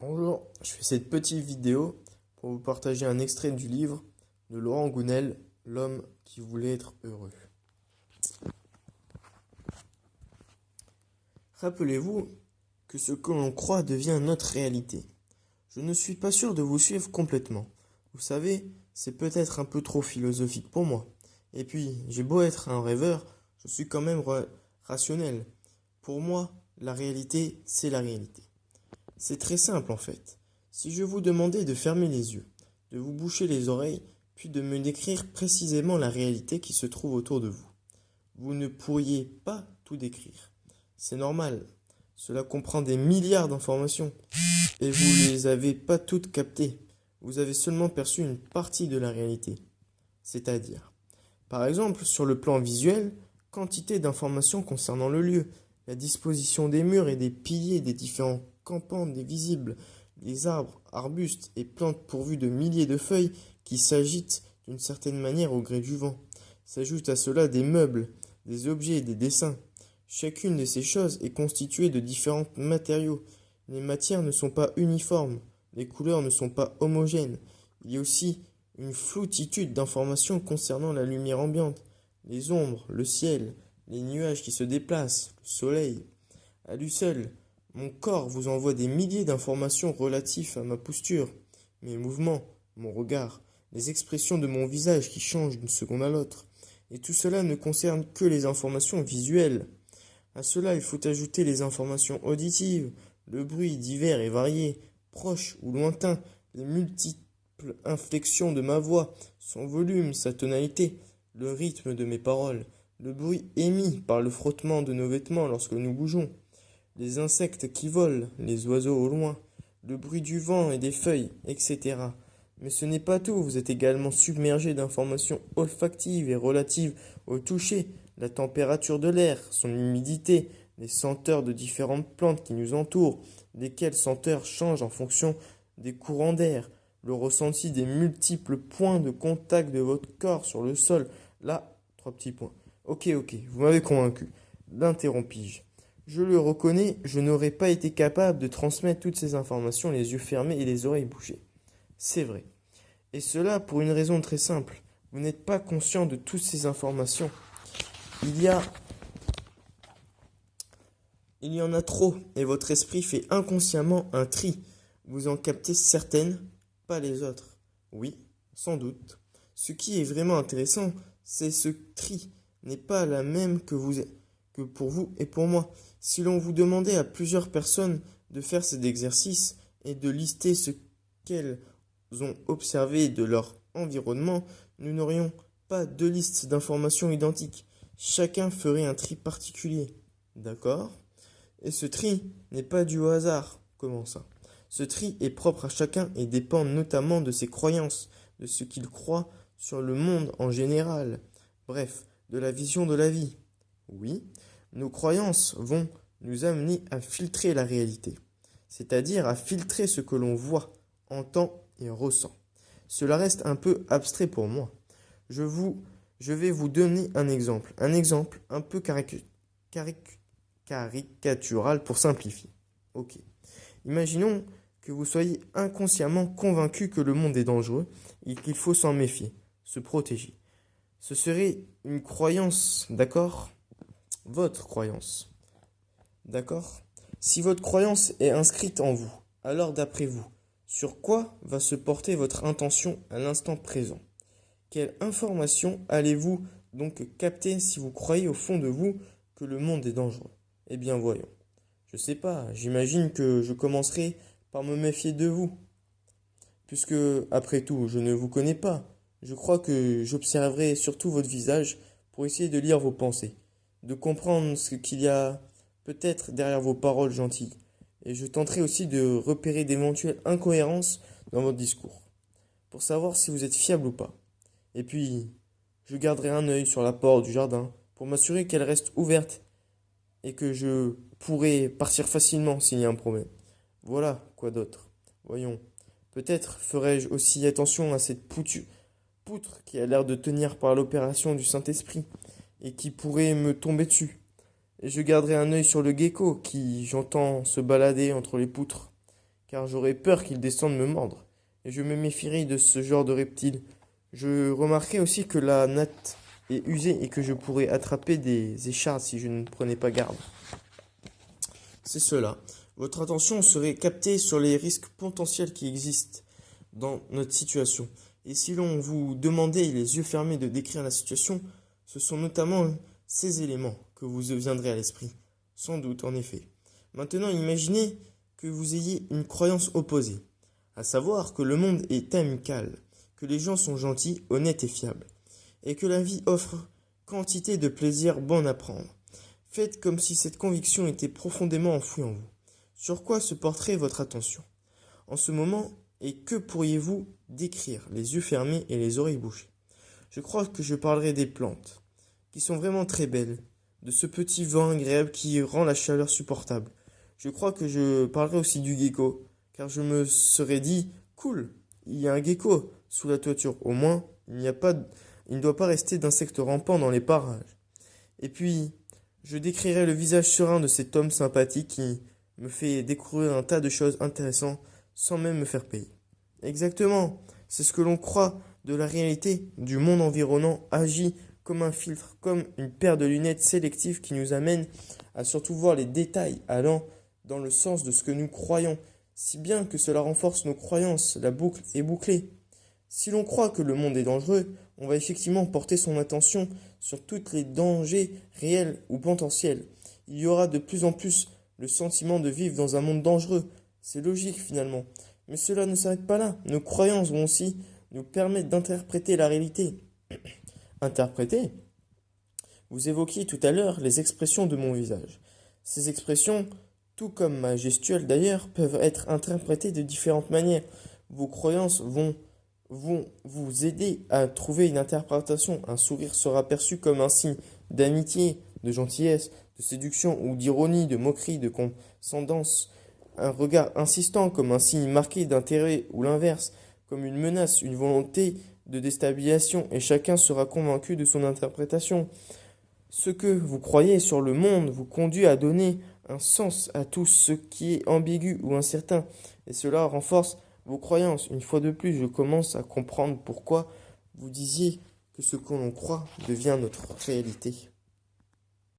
Bonjour, je fais cette petite vidéo pour vous partager un extrait du livre de Laurent Gounel, L'homme qui voulait être heureux. Rappelez-vous que ce que l'on croit devient notre réalité. Je ne suis pas sûr de vous suivre complètement. Vous savez, c'est peut-être un peu trop philosophique pour moi. Et puis, j'ai beau être un rêveur, je suis quand même rationnel. Pour moi, la réalité, c'est la réalité. C'est très simple en fait. Si je vous demandais de fermer les yeux, de vous boucher les oreilles, puis de me décrire précisément la réalité qui se trouve autour de vous, vous ne pourriez pas tout décrire. C'est normal. Cela comprend des milliards d'informations et vous ne les avez pas toutes captées. Vous avez seulement perçu une partie de la réalité. C'est-à-dire, par exemple, sur le plan visuel, quantité d'informations concernant le lieu, la disposition des murs et des piliers des différents campements des visibles, les arbres, arbustes et plantes pourvus de milliers de feuilles qui s'agitent d'une certaine manière au gré du vent. S'ajoutent à cela des meubles, des objets et des dessins. Chacune de ces choses est constituée de différents matériaux. Les matières ne sont pas uniformes, les couleurs ne sont pas homogènes. Il y a aussi une floutitude d'informations concernant la lumière ambiante, les ombres, le ciel, les nuages qui se déplacent, le soleil. À lui seul, mon corps vous envoie des milliers d'informations relatives à ma posture, mes mouvements, mon regard, les expressions de mon visage qui changent d'une seconde à l'autre. Et tout cela ne concerne que les informations visuelles. À cela, il faut ajouter les informations auditives, le bruit divers et varié, proche ou lointain, les multiples inflexions de ma voix, son volume, sa tonalité, le rythme de mes paroles, le bruit émis par le frottement de nos vêtements lorsque nous bougeons, les insectes qui volent, les oiseaux au loin, le bruit du vent et des feuilles, etc. Mais ce n'est pas tout, vous êtes également submergé d'informations olfactives et relatives au toucher, la température de l'air, son humidité, les senteurs de différentes plantes qui nous entourent, lesquelles senteurs changent en fonction des courants d'air, le ressenti des multiples points de contact de votre corps sur le sol. Là, trois petits points. Ok, vous m'avez convaincu. L'interrompis-je. Je le reconnais, je n'aurais pas été capable de transmettre toutes ces informations les yeux fermés et les oreilles bouchées. C'est vrai. Et cela pour une raison très simple. Vous n'êtes pas conscient de toutes ces informations. Il y a Il y en a trop, et votre esprit fait inconsciemment un tri. Vous en captez certaines, pas les autres. Oui, sans doute. Ce qui est vraiment intéressant, c'est ce tri n'est pas la même que pour vous et pour moi. Si l'on vous demandait à plusieurs personnes de faire cet exercice et de lister ce qu'elles ont observé de leur environnement, nous n'aurions pas deux listes d'informations identiques. Chacun ferait un tri particulier. D'accord? Et ce tri n'est pas dû au hasard. Comment ça? Ce tri est propre à chacun et dépend notamment de ses croyances, de ce qu'il croit sur le monde en général. Bref, de la vision de la vie. Oui, nos croyances vont nous amener à filtrer la réalité, c'est-à-dire à filtrer ce que l'on voit, entend et ressent. Cela reste un peu abstrait pour moi. Je vais vous donner un exemple un peu caricatural pour simplifier. Ok. Imaginons que vous soyez inconsciemment convaincu que le monde est dangereux et qu'il faut s'en méfier, se protéger. Ce serait une croyance, d'accord? Votre croyance, d'accord? Si votre croyance est inscrite en vous, alors d'après vous, sur quoi va se porter votre intention à l'instant présent? Quelle information allez-vous donc capter si vous croyez au fond de vous que le monde est dangereux? Eh bien voyons. Je sais pas, j'imagine que je commencerai par me méfier de vous, puisque, après tout, je ne vous connais pas. Je crois que j'observerai surtout votre visage pour essayer de lire vos pensées, de comprendre ce qu'il y a peut-être derrière vos paroles gentilles, et je tenterai aussi de repérer d'éventuelles incohérences dans votre discours, pour savoir si vous êtes fiable ou pas. Et puis, je garderai un œil sur la porte du jardin pour m'assurer qu'elle reste ouverte et que je pourrai partir facilement s'il y a un problème. Voilà, quoi d'autre? Voyons. Peut-être ferai-je aussi attention à cette poutre qui a l'air de tenir par l'opération du Saint-Esprit et qui pourrait me tomber dessus. Et je garderai un œil sur le gecko qui, j'entends, se balader entre les poutres. car j'aurais peur qu'ils descendent me mordre, et je me méfierais de ce genre de reptiles. Je remarquais aussi que la natte est usée et que je pourrais attraper des échardes si je ne prenais pas garde. C'est cela. Votre attention serait captée sur les risques potentiels qui existent dans notre situation. Et si l'on vous demandait les yeux fermés de décrire la situation, ce sont notamment ces éléments que vous viendrez à l'esprit. Sans doute, en effet. Maintenant, imaginez que vous ayez une croyance opposée, à savoir que le monde est amical, que les gens sont gentils, honnêtes et fiables, et que la vie offre quantité de plaisirs bons à prendre. Faites comme si cette conviction était profondément enfouie en vous. Sur quoi se porterait votre attention en ce moment, et que pourriez-vous décrire, les yeux fermés et les oreilles bouchées? Je crois que je parlerai des plantes, qui sont vraiment très belles, de ce petit vent agréable qui rend la chaleur supportable. Je crois que je parlerai aussi du gecko, car je me serais dit, cool, il y a un gecko sous la toiture, au moins, il ne doit pas rester d'insectes rampants dans les parages. Et puis, je décrirai le visage serein de cet homme sympathique qui me fait découvrir un tas de choses intéressantes sans même me faire payer. Exactement, c'est ce que l'on croit de la réalité du monde environnant agit comme un filtre, comme une paire de lunettes sélectives qui nous amène à surtout voir les détails allant dans le sens de ce que nous croyons, si bien que cela renforce nos croyances, la boucle est bouclée. Si l'on croit que le monde est dangereux, on va effectivement porter son attention sur tous les dangers réels ou potentiels. Il y aura de plus en plus le sentiment de vivre dans un monde dangereux. C'est logique finalement. Mais cela ne s'arrête pas là. Nos croyances vont aussi nous permettre d'interpréter la réalité. Interpréter? Vous évoquiez tout à l'heure les expressions de mon visage. Ces expressions, tout comme ma gestuelle d'ailleurs, peuvent être interprétées de différentes manières. Vos croyances vont vous aider à trouver une interprétation. Un sourire sera perçu comme un signe d'amitié, de gentillesse, de séduction ou d'ironie, de moquerie, de condescendance. Un regard insistant comme un signe marqué d'intérêt ou l'inverse, comme une menace, une volonté de déstabilisation, et chacun sera convaincu de son interprétation. Ce que vous croyez sur le monde vous conduit à donner un sens à tout ce qui est ambigu ou incertain, et cela renforce vos croyances. Une fois de plus, je commence à comprendre pourquoi vous disiez que ce que l'on croit devient notre réalité.